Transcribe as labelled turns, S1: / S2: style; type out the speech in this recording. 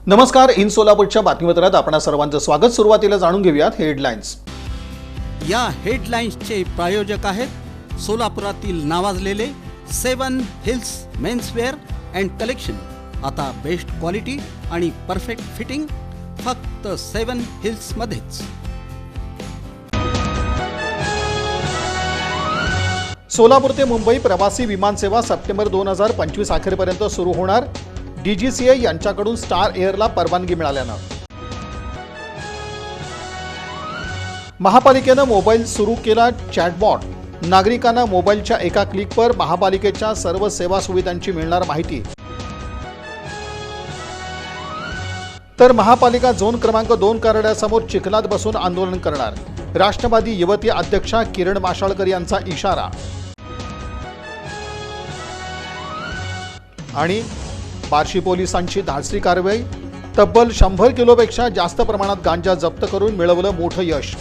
S1: नमस्कार, इन सोलापूरच्या बातमीपत्रात आपणा सर्वांचं स्वागत। सुरुवातीला जाणून घेऊयात हेडलाईन्स।
S2: या हेडलाईन्सचे प्रायोजक आहेत सोलापुरातील नावाजलेले 7 हिल्स मेन्सवेअर अँड कलेक्शन। आता बेस्ट क्वालिटी आणि परफेक्ट फिटिंग फक्त 7 हिल्स मध्येच।
S1: सोलापूर ते मुंबई प्रवासी विमान सेवा सप्टेंबर 2025 अखेरपर्यंत सुरू होणार। DGCA यांच्याकडून स्टार एअरला परवानगी मिळाल्यानं महापालिकेनं मोबाईल सुरू केला चॅटबॉट। नागरिकांना मोबाईलच्या एका क्लिकवर महापालिकेच्या सर्व सेवा सुविधांची मिळणार माहिती। तर महापालिका झोन क्रमांक 2 कार्यालयासमोर चिखलात बसून आंदोलन करणार। राष्ट्रवादी युवती अध्यक्षा किरण माशाळकर यांचा इशारा। आणि बार्शी पोलिसांची धाडसी कारवाई, तब्बल 100 किलोपेक्षा जास्त प्रमाणात गांजा जप्त करून मिळवलं मोठं यश।